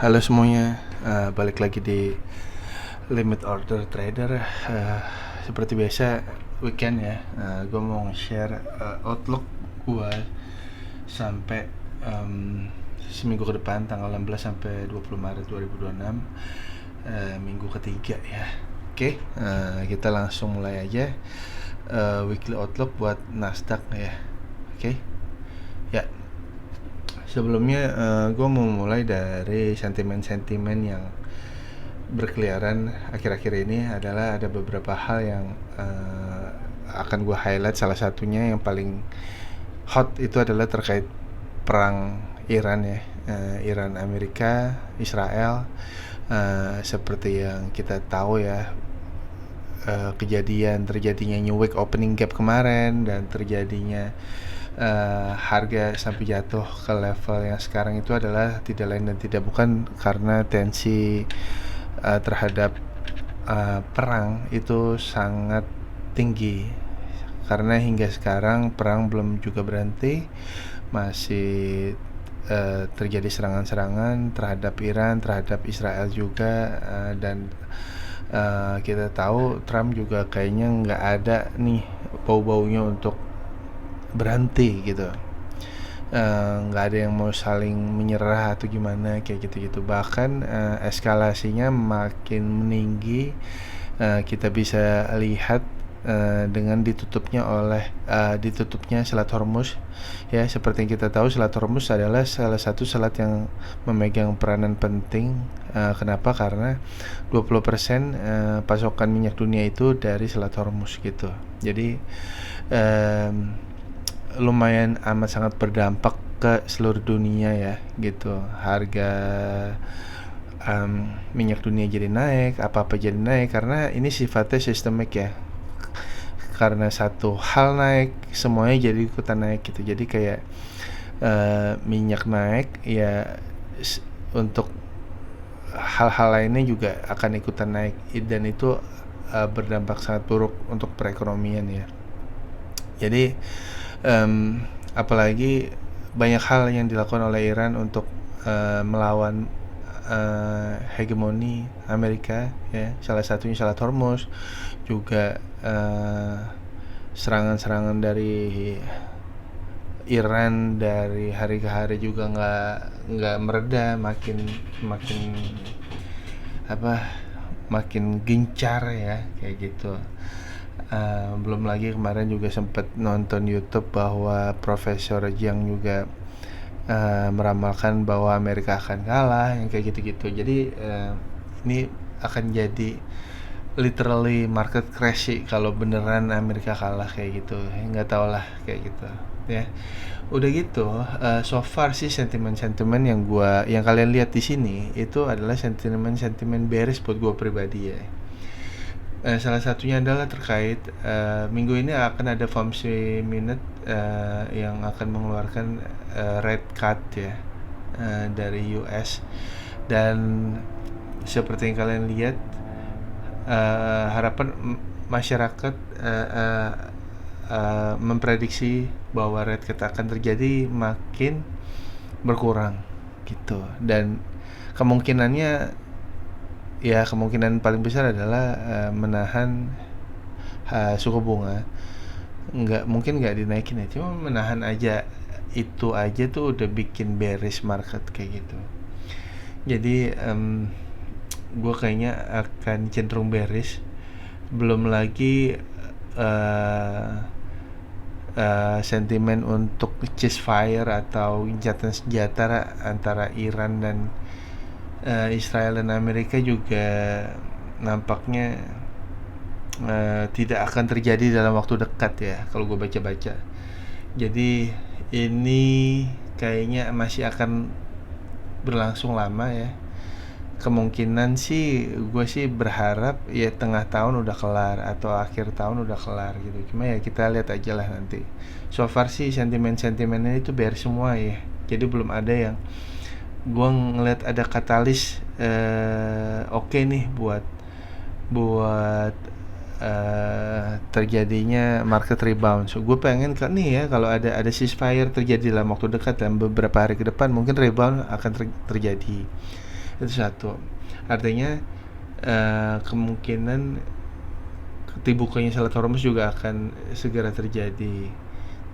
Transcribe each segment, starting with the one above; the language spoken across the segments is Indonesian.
Halo semuanya, balik lagi di Limit Order Trader. Seperti biasa weekend ya, gue mau share outlook gue sampai seminggu ke depan, tanggal 16 sampai 20 Maret 2026, minggu ketiga ya. Oke, kita langsung mulai aja weekly outlook buat Nasdaq ya. Oke, ya. Sebelumnya gue mau mulai dari sentimen-sentimen yang berkeliaran akhir-akhir ini. Adalah ada beberapa hal yang akan gue highlight. Salah satunya yang paling hot itu adalah terkait perang Iran ya, Iran, Amerika, Israel. Seperti yang kita tahu ya, terjadinya New Week opening gap kemarin dan terjadinya harga sampai jatuh ke level yang sekarang itu adalah tidak lain dan tidak bukan karena tensi terhadap perang itu sangat tinggi. Karena hingga sekarang perang belum juga berhenti, masih terjadi serangan-serangan terhadap Iran, terhadap Israel juga, dan kita tahu Trump juga kayaknya nggak ada nih bau-baunya untuk berhenti gitu. Nggak ada yang mau saling menyerah atau gimana kayak gitu-gitu. Bahkan eskalasinya makin meninggi. Kita bisa lihat dengan ditutupnya Selat Hormuz ya. Seperti yang kita tahu, Selat Hormuz adalah salah satu selat yang memegang peranan penting. Kenapa? Karena 20% pasokan minyak dunia itu dari Selat Hormuz gitu. Jadi lumayan amat sangat berdampak ke seluruh dunia ya gitu. Harga minyak dunia jadi naik, apa-apa jadi naik karena ini sifatnya sistemik ya. Karena satu hal naik, semuanya jadi ikutan naik gitu. Jadi kayak minyak naik ya, untuk hal-hal lainnya juga akan ikutan naik, dan itu berdampak sangat buruk untuk perekonomian ya. Jadi apalagi banyak hal yang dilakukan oleh Iran untuk melawan hegemoni Amerika ya. Salah satunya Selat Hormuz, juga serangan-serangan dari Iran dari hari ke hari juga nggak mereda, makin gencar ya kayak gitu. Belum lagi kemarin juga sempat nonton YouTube bahwa Profesor Jiang juga meramalkan bahwa Amerika akan kalah, yang kayak gitu-gitu. Jadi ini akan jadi literally market crash sih kalau beneran Amerika kalah kayak gitu. Nggak tau lah kayak gitu ya. Udah gitu, so far sih sentimen-sentimen yang kalian lihat di sini itu adalah sentimen bearish buat gue pribadi ya. Salah satunya adalah terkait minggu ini akan ada FOMC minute yang akan mengeluarkan rate cut ya dari US. Dan seperti yang kalian lihat, harapan masyarakat memprediksi bahwa rate cut akan terjadi makin berkurang gitu. Dan kemungkinan paling besar adalah menahan suku bunga. Nggak dinaikin ya, cuma menahan aja. Itu aja tuh udah bikin bearish market kayak gitu. Jadi gue kayaknya akan cenderung bearish. Belum lagi sentimen untuk ceasefire atau gencatan senjata antara Iran dan Israel dan Amerika juga nampaknya tidak akan terjadi dalam waktu dekat ya, kalau gue baca-baca. Jadi ini kayaknya masih akan berlangsung lama ya. Kemungkinan sih gue sih berharap ya tengah tahun udah kelar atau akhir tahun udah kelar gitu. Cuma ya kita lihat aja lah nanti. So far sih sentimen-sentimennya itu bear semua ya. Jadi belum ada yang gue ngeliat ada katalis oke nih buat terjadinya market rebound. So gue pengen kan nih ya, kalau ada ceasefire terjadi dalam waktu dekat dan beberapa hari ke depan, mungkin rebound akan terjadi. Itu satu. Artinya kemungkinan dibukanya Strait Hormuz juga akan segera terjadi.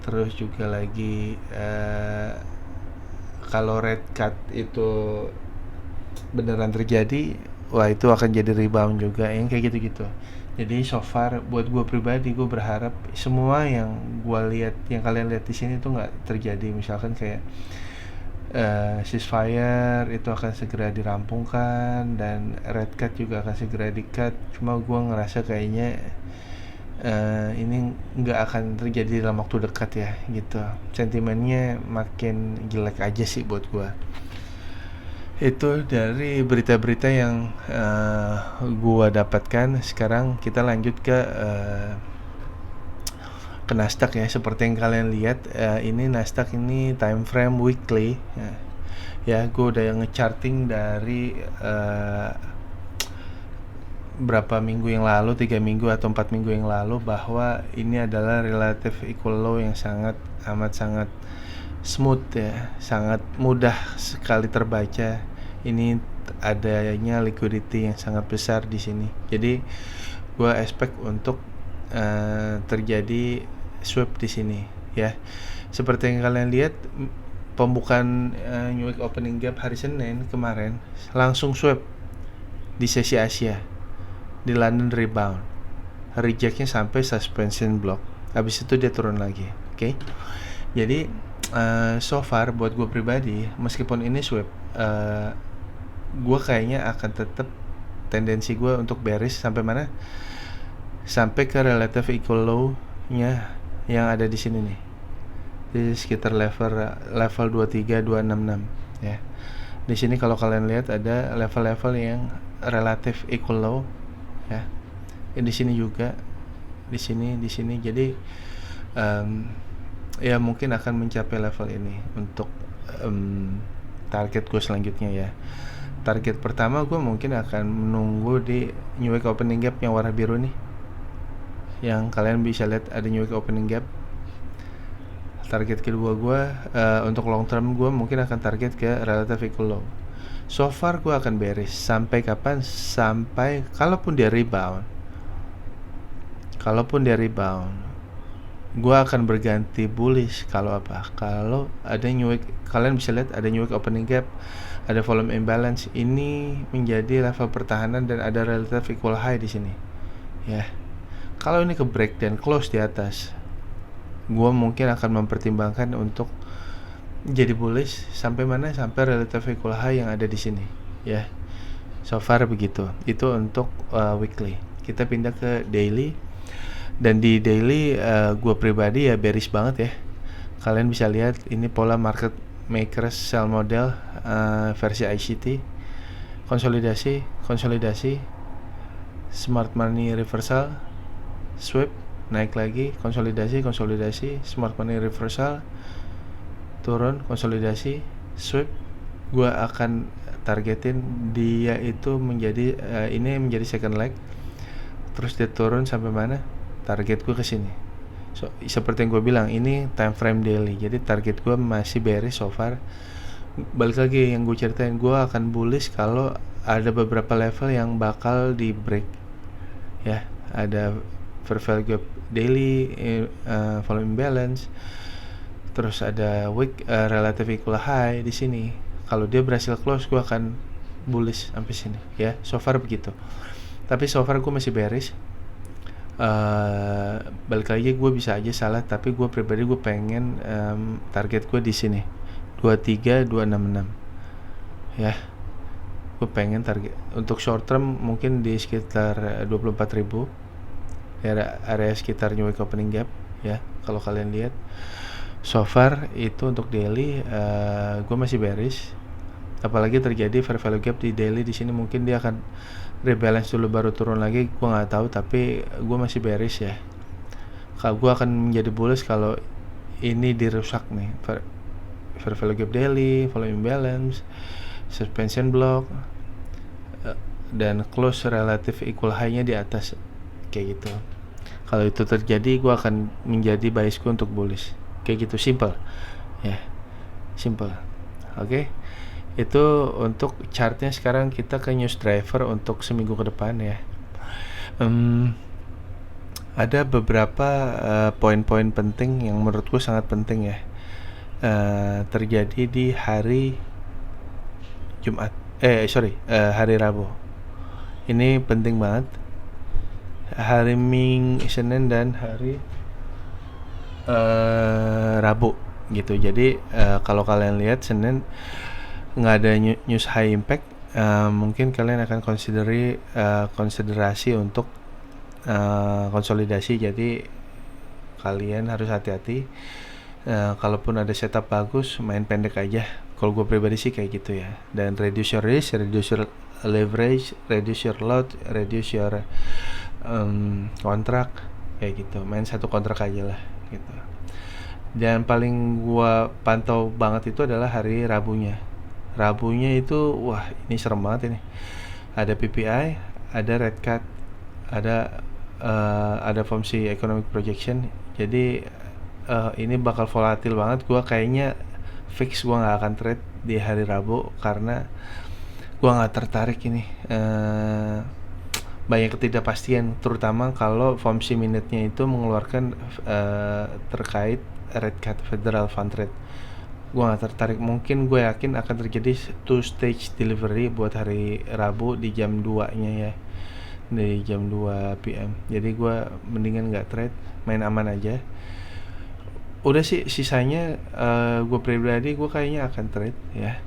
Terus juga lagi kalau red cut itu beneran terjadi, wah itu akan jadi rebound juga yang kayak gitu-gitu. Jadi so far buat gue pribadi, gue berharap semua yang gue lihat, yang kalian lihat di sini tuh nggak terjadi. Misalkan kayak ceasefire itu akan segera dirampungkan dan red cut juga akan segera di-cut. Cuma gue ngerasa kayaknya ini nggak akan terjadi dalam waktu dekat ya gitu. Sentimennya makin jelek aja sih buat gue. Itu dari berita-berita yang gua dapatkan. Sekarang kita lanjut ke Nasdaq ya. Seperti yang kalian lihat, ini Nasdaq ini time frame weekly ya. Gua udah ngecharting dari berapa minggu yang lalu, 3 minggu atau 4 minggu yang lalu, bahwa ini adalah relative equal low yang sangat smooth ya, sangat mudah sekali terbaca. Ini adanya liquidity yang sangat besar di sini. Jadi gue expect untuk terjadi swap di sini ya. Seperti yang kalian lihat, pembukaan New Week Opening Gap hari Senin kemarin langsung swap di sesi Asia, di London rebound, rejectnya sampai suspension block, habis itu dia turun lagi. Oke. Jadi so far buat gue pribadi, meskipun ini swap, gue kayaknya akan tetap tendensi gue untuk bearish sampai mana? Sampai ke relative equal low nya yang ada di sini nih, di sekitar level 23266 ya. Di sini kalau kalian lihat ada level-level yang relative equal low ya. Di sini juga, di sini. Jadi ya mungkin akan mencapai level ini untuk target gue selanjutnya ya. Target pertama gue mungkin akan menunggu di New Week Opening Gap yang warna biru nih, yang kalian bisa lihat ada New Week Opening Gap. Target kedua gue untuk long term, gue mungkin akan target ke relative equal low. So far gue akan bearish sampai kapan? Sampai kalaupun dia rebound, gue akan berganti bullish. Kalau apa? Kalau ada New Week, kalian bisa lihat ada New Week Opening Gap, ada volume imbalance, ini menjadi level pertahanan dan ada relative equal high di sini ya. Kalau ini ke break dan close di atas, gue mungkin akan mempertimbangkan untuk jadi bullish sampai mana? Sampai relative equal high yang ada di sini ya. So far begitu. Itu untuk weekly. Kita pindah ke daily. Dan di daily gue pribadi ya bearish banget ya. Kalian bisa lihat ini pola market makers sell model versi ICT. Konsolidasi, smart money reversal, swap, naik lagi, konsolidasi, smart money reversal, turun, konsolidasi, swap. Gue akan targetin dia itu menjadi ini menjadi second leg, terus dia turun sampai mana? Target gue ke sini. So, seperti yang gue bilang, ini time frame daily. Jadi target gue masih bearish so far. Balik lagi yang gue ceritain, gue akan bullish kalau ada beberapa level yang bakal di break ya. Ada fair value gap daily, volume imbalance, terus ada week relative equal high di sini. Kalau dia berhasil close, gue akan bullish sampai sini ya. So far begitu. Tapi so far gue masih bearish. Balik lagi, gue bisa aja salah, tapi gue pribadi gue pengen target gue di sini 23266 ya. Gue pengen target untuk short term mungkin di sekitar 24.000 ya, area sekitar New Week Opening Gap ya. Kalau kalian lihat so far itu untuk daily, gue masih bearish. Apalagi terjadi fair value gap di daily di sini, mungkin dia akan rebalance dulu baru turun lagi, gue nggak tahu. Tapi gue masih bearish ya. Kalau gue akan menjadi bullish kalau ini dirusak nih, fair value gap daily, volume imbalance, suspension block, dan close relative equal high-nya di atas kayak gitu. Kalau itu terjadi, gue akan menjadi bias gue untuk bullish kayak gitu. Simple ya, simple. Oke. Itu untuk chartnya sekarang kita ke news driver untuk seminggu ke depan ya. Ada beberapa poin-poin penting yang menurutku sangat penting ya, terjadi di hari Jumat, hari Rabu. Ini penting banget. Hari Senin dan hari Rabu gitu. Jadi kalau kalian lihat Senin nggak ada news high impact, mungkin kalian akan konsiderasi untuk konsolidasi. Jadi kalian harus hati-hati. Kalaupun ada setup bagus, main pendek aja. Kalau gue pribadi sih kayak gitu ya. Dan reduce your risk, reduce your leverage, reduce your load, reduce your kontrak kayak gitu. Main satu kontrak aja lah gitu. Dan paling gue pantau banget itu adalah hari Rabunya. Rabunya itu wah ini serem banget ini. Ada PPI, ada red cat, ada FOMC economic projection. Jadi ini bakal volatil banget. Gua kayaknya fix gua nggak akan trade di hari Rabu karena gua nggak tertarik ini. Banyak ketidakpastian, terutama kalau FOMC minute-nya itu mengeluarkan terkait rate cut Federal Fund Rate. Gua nggak tertarik. Mungkin gue yakin akan terjadi two stage delivery buat hari Rabu di jam 2-nya ya, di jam 2 PM. Jadi gue mendingan nggak trade, main aman aja. Udah sih sisanya gue pribadi gue kayaknya akan trade ya.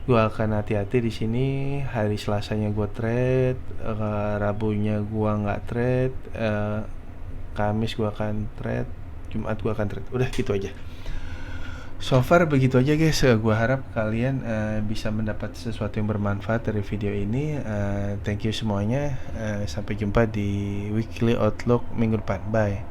Gue akan hati-hati di sini. Hari Selasanya gue trade, Rabunya gue nggak trade, Kamis gue akan trade, Jumat gue akan trade. Udah gitu aja. So far begitu aja guys. Gue harap kalian bisa mendapat sesuatu yang bermanfaat dari video ini. Thank you semuanya. Sampai jumpa di Weekly Outlook minggu depan. Bye.